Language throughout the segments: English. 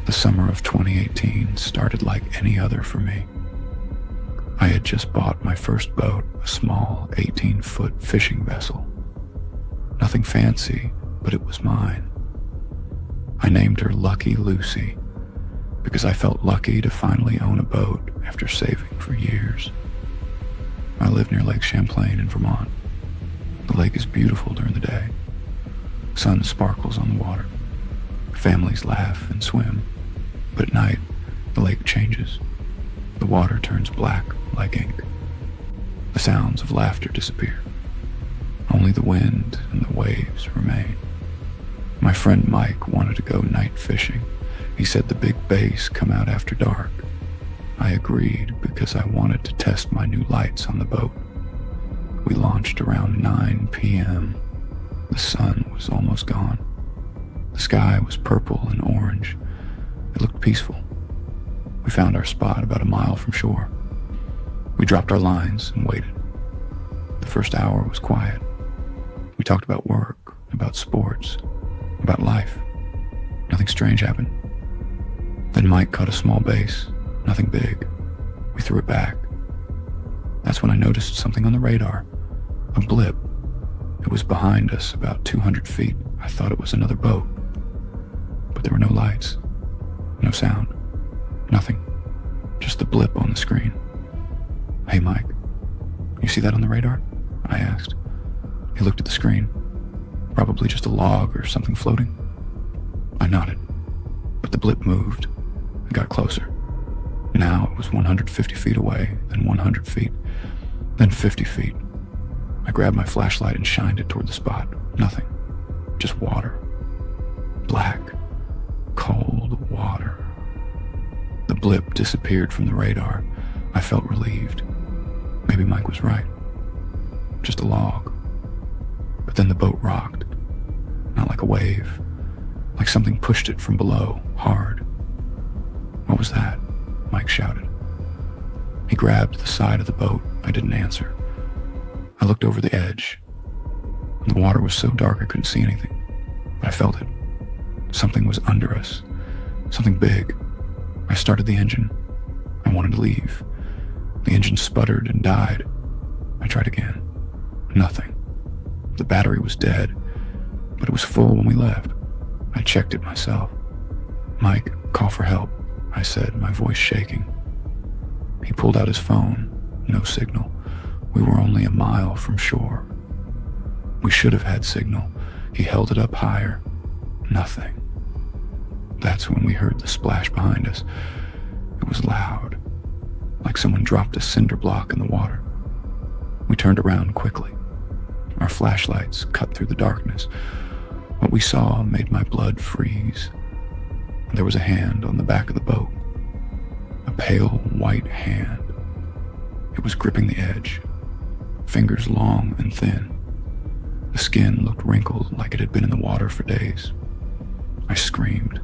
The summer of 2018 started like any other for me. I had just bought my first boat, a small 18-foot fishing vessel. Nothing fancy, but it was mine. I named her Lucky Lucy because I felt lucky to finally own a boat after saving for years. I live near Lake Champlain in Vermont. The lake is beautiful during the day. Sun sparkles on the water. Families laugh and swim. But at night, the lake changes. The water turns black like ink. The sounds of laughter disappear. Only the wind and the waves remain. My friend Mike wanted to go night fishing. He said the big bass come out after dark. I agreed because I wanted to test my new lights on the boat. We launched around 9 p.m. The sun was almost gone. The sky was purple and orange. It looked peaceful. We found our spot about a mile from shore. We dropped our lines and waited. The first hour was quiet. We talked about work, about sports, about life. Nothing strange happened. Then Mike caught a small bass, nothing big. We threw it back. That's when I noticed something on the radar, a blip. It was behind us about 200 feet. I thought it was another boat. But there were no lights, no sound, nothing. Just the blip on the screen. "Hey, Mike, you see that on the radar?" I asked. He looked at the screen. Probably just a log or something floating. I nodded, but the blip moved and got closer. Now it was 150 feet away, then 100 feet, then 50 feet. I grabbed my flashlight and shined it toward the spot. Nothing. Just water. Black, cold water. The blip disappeared from the radar. I felt relieved. Maybe Mike was right. Just a log. But then the boat rocked. Not like a wave. Like something pushed it from below, hard. "What was that?" Mike shouted. He grabbed the side of the boat. I didn't answer. I looked over the edge. The water was so dark I couldn't see anything. But I felt it. Something was under us. Something big. I started the engine. I wanted to leave. The engine sputtered and died. I tried again. Nothing. The battery was dead, but it was full when we left. I checked it myself. "Mike, call for help," I said, my voice shaking. He pulled out his phone. No signal. We were only a mile from shore. We should have had signal. He held it up higher. Nothing. That's when we heard the splash behind us. It was loud, like someone dropped a cinder block in the water. We turned around quickly. Our flashlights cut through the darkness. What we saw made my blood freeze. There was a hand on the back of the boat. A pale white hand. It was gripping the edge. Fingers long and thin. The skin looked wrinkled like it had been in the water for days. I screamed.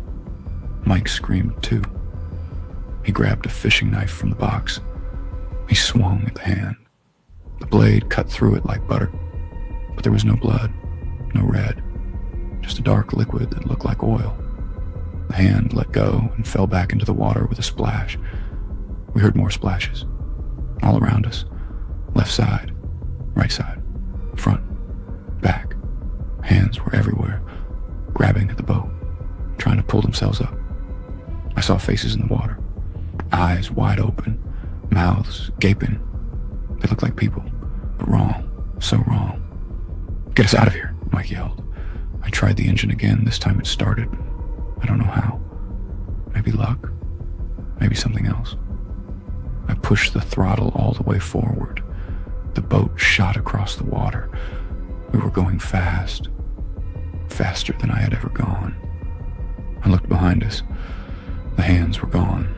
Mike screamed too. He grabbed a fishing knife from the box. He swung at the hand. The blade cut through it like butter. But there was no blood, no red, just a dark liquid that looked like oil. The hand let go and fell back into the water with a splash. We heard more splashes, all around us. Left side, right side, front, back. Hands were everywhere, grabbing at the boat, trying to pull themselves up. I saw faces in the water, eyes wide open, mouths gaping. They looked like people, but wrong, so wrong. "Get us out of here," Mike yelled. I tried the engine again. This time it started. I don't know how. Maybe luck. Maybe something else. I pushed the throttle all the way forward. The boat shot across the water. We were going fast. Faster than I had ever gone. I looked behind us. The hands were gone.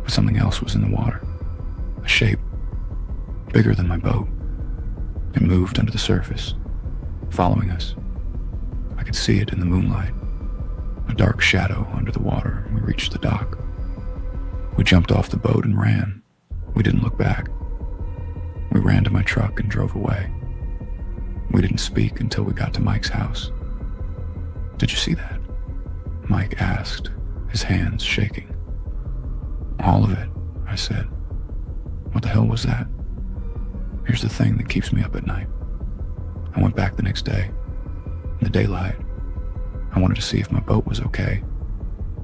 But something else was in the water. A shape. Bigger than my boat. It moved under the surface, following us. I could see it in the moonlight. A dark shadow under the water. We reached the dock. We jumped off the boat and ran. We didn't look back. We ran to my truck and drove away. We didn't speak until we got to Mike's house. "Did you see that?" Mike asked, his hands shaking. "All of it," I said. "What the hell was that?" "Here's the thing that keeps me up at night." I went back the next day, in the daylight. I wanted to see if my boat was okay.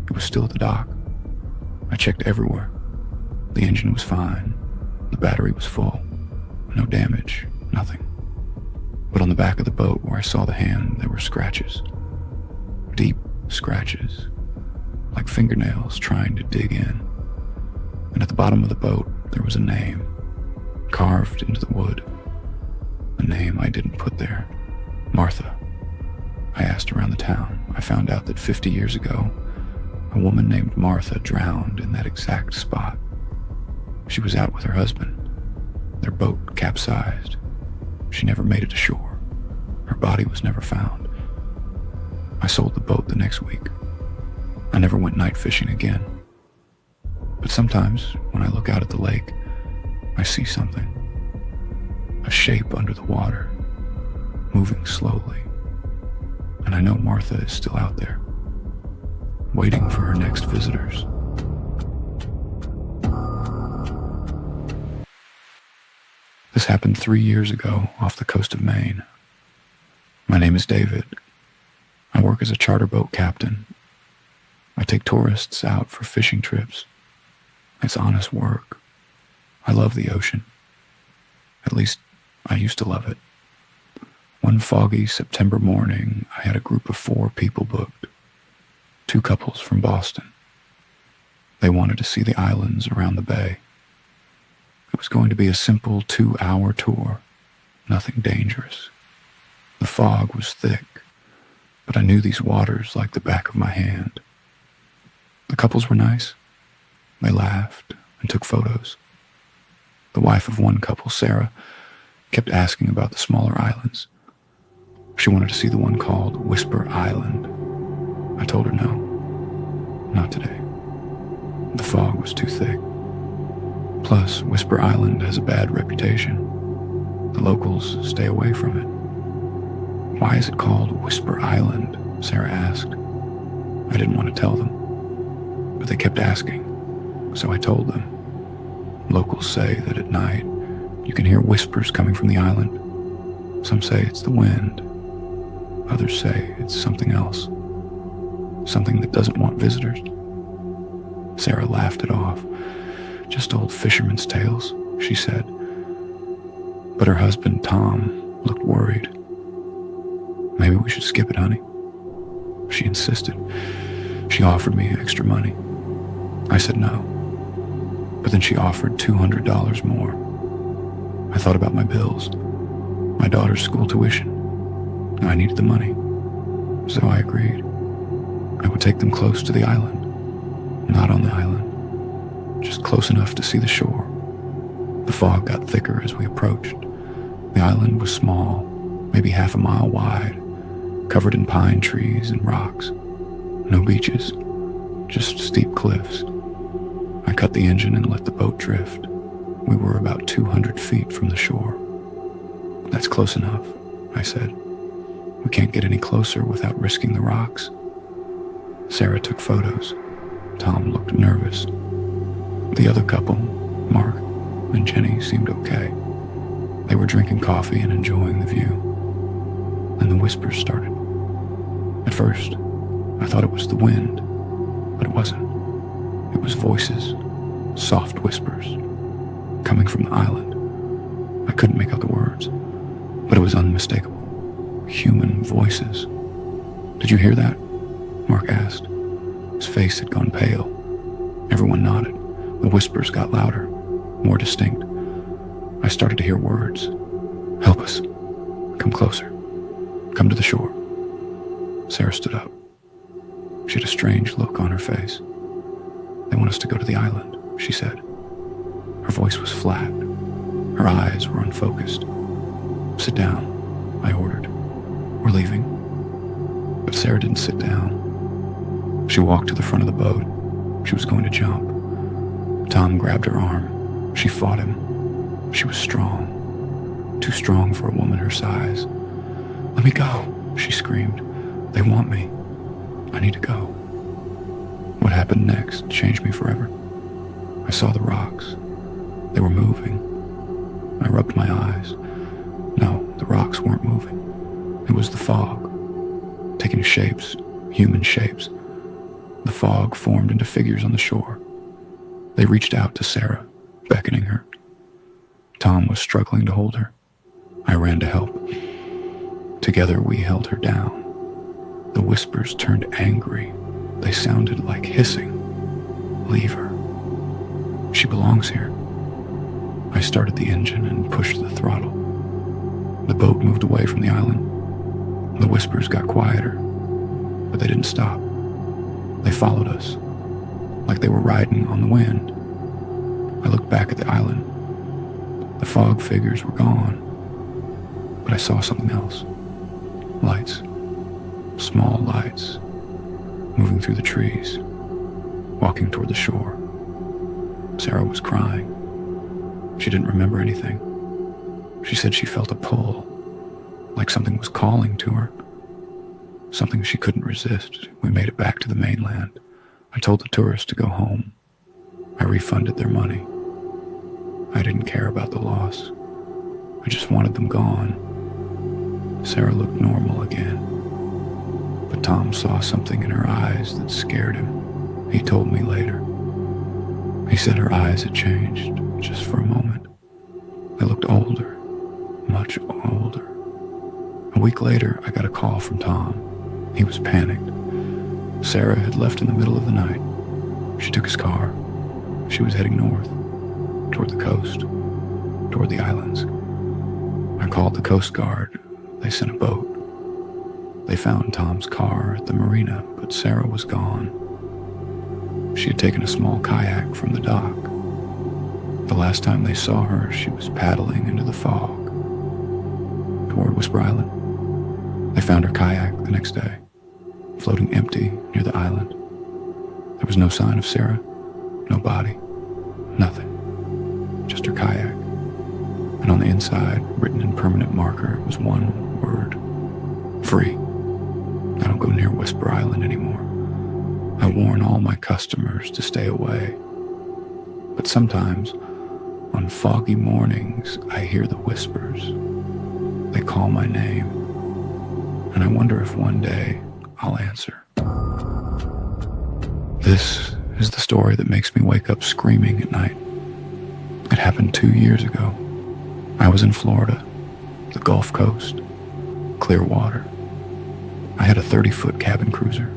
It was still at the dock. I checked everywhere. The engine was fine. The battery was full. No damage, nothing. But on the back of the boat where I saw the hand, there were scratches. Deep scratches, like fingernails trying to dig in. And at the bottom of the boat, there was a name, carved into the wood. A name I didn't put there. Martha. I asked around the town. I found out that 50 years ago, a woman named Martha drowned in that exact spot. She was out with her husband. Their boat capsized. She never made it ashore. Her body was never found. I sold the boat the next week. I never went night fishing again. But sometimes, when I look out at the lake, I see something. A shape under the water, moving slowly. And I know Martha is still out there, waiting for her next visitors. This happened 3 years ago off the coast of Maine. My name is David. I work as a charter boat captain. I take tourists out for fishing trips. It's honest work. I love the ocean. At least, I used to love it. One foggy September morning, I had a group of 4 people booked. 2 couples from Boston. They wanted to see the islands around the bay. It was going to be a simple 2-hour tour, nothing dangerous. The fog was thick, but I knew these waters like the back of my hand. The couples were nice. They laughed and took photos. The wife of one couple, Sarah, kept asking about the smaller islands. She wanted to see the one called Whisper Island. I told her no, not today. The fog was too thick. Plus, Whisper Island has a bad reputation. The locals stay away from it. "Why is it called Whisper Island?" Sarah asked. I didn't want to tell them, but they kept asking, so I told them. Locals say that at night, you can hear whispers coming from the island. Some say it's the wind. Others say it's something else. Something that doesn't want visitors. Sarah laughed it off. "Just old fishermen's tales," she said. But her husband, Tom, looked worried. "Maybe we should skip it, honey." She insisted. She offered me extra money. I said no. But then she offered $200 more. I thought about my bills, my daughter's school tuition. I needed the money, so I agreed. I would take them close to the island. Not on the island, just close enough to see the shore. The fog got thicker as we approached. The island was small, maybe half a mile wide, covered in pine trees and rocks. No beaches, just steep cliffs. I cut the engine and let the boat drift. We were about 200 feet from the shore. "That's close enough," I said. "We can't get any closer without risking the rocks." Sarah took photos. Tom looked nervous. The other couple, Mark and Jenny, seemed okay. They were drinking coffee and enjoying the view. Then the whispers started. At first, I thought it was the wind, but it wasn't. It was voices, soft whispers, coming from the island. I couldn't make out the words, but it was unmistakable. Human voices. "Did you hear that?" Mark asked. His face had gone pale. Everyone nodded. The whispers got louder, more distinct. I started to hear words. "Help us. Come closer. Come to the shore." Sarah stood up. She had a strange look on her face. "They want us to go to the island," she said. Her voice was flat. Her eyes were unfocused. "Sit down," I ordered. "We're leaving." But Sarah didn't sit down. She walked to the front of the boat. She was going to jump. Tom grabbed her arm. She fought him. She was strong. Too strong for a woman her size. "Let me go," she screamed. "They want me. I need to go." What What happened next changed me forever. I saw the rocks. They were moving. I rubbed my eyes. No, the rocks weren't moving. It was the fog, taking shapes, human shapes. The fog formed into figures on the shore. They reached out to Sarah, beckoning her. Tom was struggling to hold her. I ran to help. Together we held her down. The whispers turned angry. They sounded like hissing. Leave her. She belongs here. I started the engine and pushed the throttle. The boat moved away from the island. The whispers got quieter, but they didn't stop. They followed us, like they were riding on the wind. I looked back at the island. The fog figures were gone, but I saw something else. Lights. Small lights. Moving through the trees. Walking toward the shore. Sarah was crying. She didn't remember anything. She said she felt a pull, like something was calling to her. Something she couldn't resist. We made it back to the mainland. I told the tourists to go home. I refunded their money. I didn't care about the loss. I just wanted them gone. Sarah looked normal again. But Tom saw something in her eyes that scared him. He told me later. He said her eyes had changed, just for a moment. They looked older, much older. A week later, I got a call from Tom. He was panicked. Sarah had left in the middle of the night. She took his car. She was heading north, toward the coast, toward the islands. I called the Coast Guard. They sent a boat. They found Tom's car at the marina, but Sarah was gone. She had taken a small kayak from the dock. The last time they saw her, she was paddling into the fog toward Whisper Island. They found her kayak the next day, floating empty near the island. There was no sign of Sarah, no body, nothing, just her kayak. And on the inside, written in permanent marker, was one word: free. I don't go near Whisper Island anymore. I warn all my customers to stay away. But sometimes, on foggy mornings, I hear the whispers. They call my name. And I wonder if one day I'll answer. This is the story that makes me wake up screaming at night. It happened 2 years ago. I was in Florida, the Gulf Coast, clear water. I had a 30-foot cabin cruiser,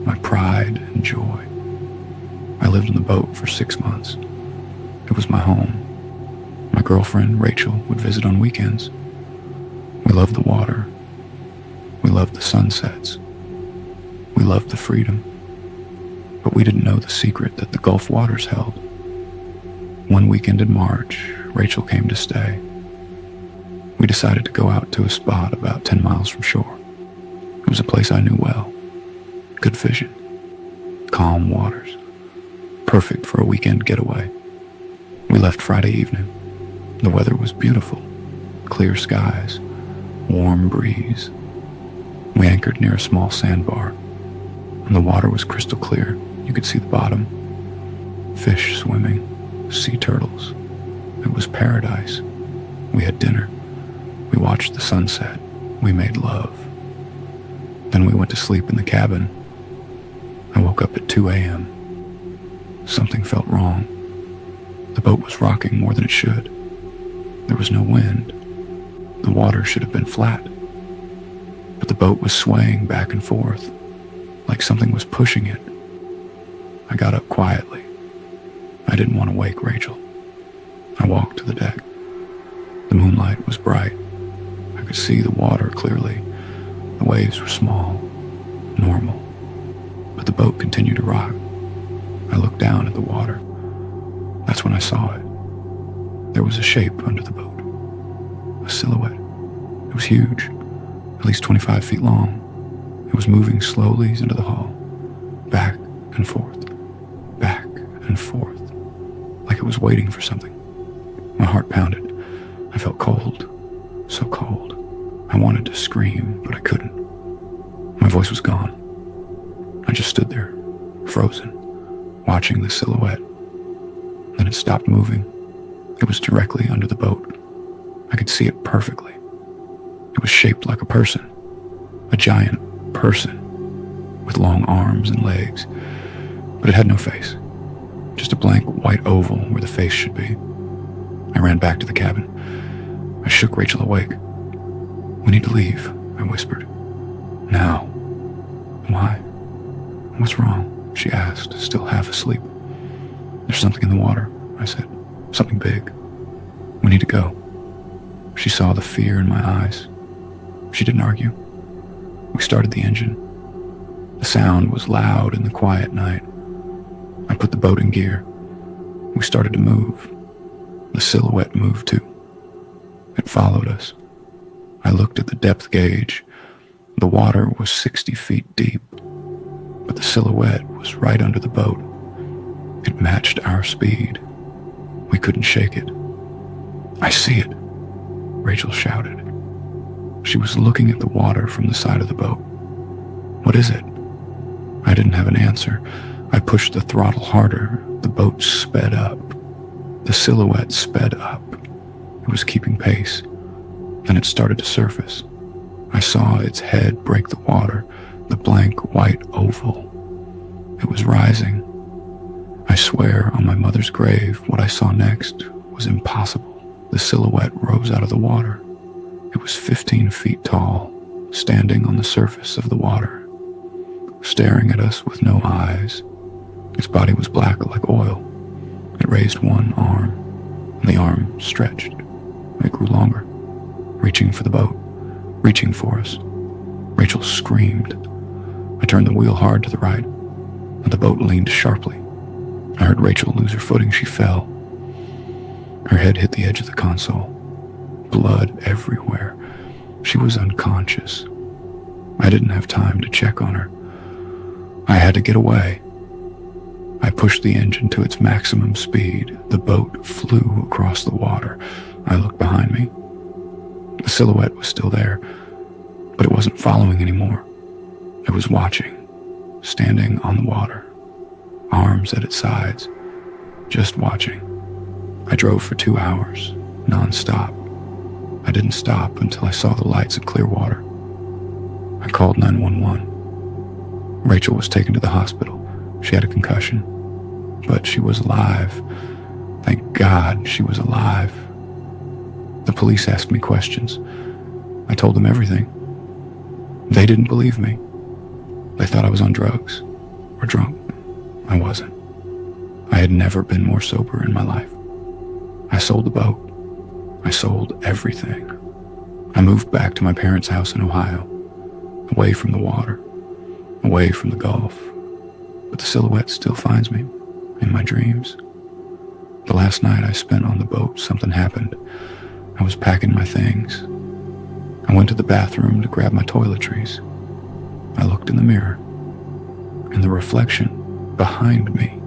my pride and joy. I lived in the boat for 6 months. It was my home. My girlfriend, Rachel, would visit on weekends. We loved the water. We loved the sunsets. We loved the freedom. But we didn't know the secret that the Gulf waters held. One weekend in March, Rachel came to stay. We decided to go out to a spot about 10 miles from shore. It was a place I knew well. Good fishing. Calm waters. Perfect for a weekend getaway. We left Friday evening. The weather was beautiful. Clear skies. Warm breeze. We anchored near a small sandbar, and the water was crystal clear. You could see the bottom. Fish swimming, sea turtles. It was paradise. We had dinner. We watched the sunset. We made love. Then we went to sleep in the cabin. I woke up at 2 a.m. Something felt wrong. The boat was rocking more than it should. There was no wind. The water should have been flat. But the boat was swaying back and forth, like something was pushing it. I got up quietly. I didn't want to wake Rachel. I walked to the deck. The moonlight was bright. I could see the water clearly. The waves were small, normal, but the boat continued to rock. I looked down at the water. That's when I saw it. There was a shape under the boat, a silhouette. It was huge, at least 25 feet long. It was moving slowly into the hull, back and forth, like it was waiting for something. My heart pounded. I felt cold, so cold. I wanted to scream, but I couldn't. My voice was gone. I just stood there, frozen, watching the silhouette. Then it stopped moving. It was directly under the boat. I could see it perfectly. It was shaped like a person, a giant person, with long arms and legs, but it had no face, just a blank white oval where the face should be. I ran back to the cabin. I shook Rachel awake. "We need to leave," I whispered. "Now." "Why? What's wrong?" she asked, still half asleep. "There's something in the water," I said. "Something big. We need to go." She saw the fear in my eyes. She didn't argue. We started the engine. The sound was loud in the quiet night. I put the boat in gear. We started to move. The silhouette moved too. It followed us. I looked at the depth gauge. The water was 60 feet deep, but the silhouette was right under the boat. It matched our speed. We couldn't shake it. "I see it," Rachel shouted. She was looking at the water from the side of the boat. "What is it?" I didn't have an answer. I pushed the throttle harder. The boat sped up. The silhouette sped up. It was keeping pace. Then it started to surface. I saw its head break the water, the blank white oval. It was rising. I swear on my mother's grave, what I saw next was impossible. The silhouette rose out of the water. It was 15 feet tall, standing on the surface of the water, staring at us with no eyes. Its body was black like oil. It raised one arm, and the arm stretched. It grew longer, reaching for the boat, reaching for us. Rachel screamed. I turned the wheel hard to the right, and the boat leaned sharply. I heard Rachel lose her footing. She fell. Her head hit the edge of the console. Blood everywhere. She was unconscious. I didn't have time to check on her. I had to get away. I pushed the engine to its maximum speed. The boat flew across the water. I looked behind me. The silhouette was still there, but it wasn't following anymore. It was watching, standing on the water, arms at its sides, just watching. I drove for 2 hours, non-stop. I didn't stop until I saw the lights of Clearwater. I called 911. Rachel was taken to the hospital. She had a concussion, but she was alive. Thank God she was alive. The police asked me questions. I told them everything. They didn't believe me. They thought I was on drugs or drunk. I wasn't. I had never been more sober in my life. I sold the boat. I sold everything. I moved back to my parents' house in Ohio, away from the water, away from the Gulf. But the silhouette still finds me in my dreams. The last night I spent on the boat, something happened. I was packing my things. I went to the bathroom to grab my toiletries. I looked in the mirror. In the reflection behind me,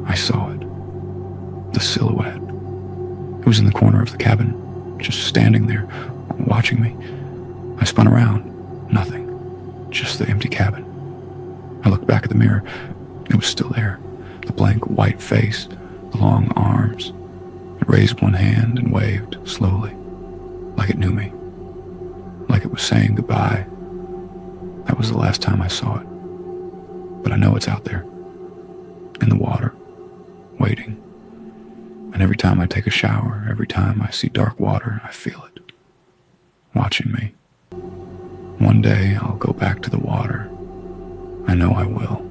I saw it. The silhouette. It was in the corner of the cabin, just standing there, watching me. I spun around. Nothing. Just the empty cabin. I looked back at the mirror. It was still there. The blank white face, the long arms. It raised one hand and waved slowly, like it knew me, like it was saying goodbye. That was the last time I saw it. But I know it's out there, in the water, waiting. And every time I take a shower, every time I see dark water, I feel it, watching me. One day I'll go back to the water. I know I will,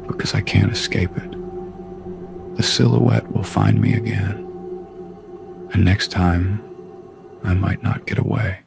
because I can't escape it. The silhouette will find me again, and next time I might not get away.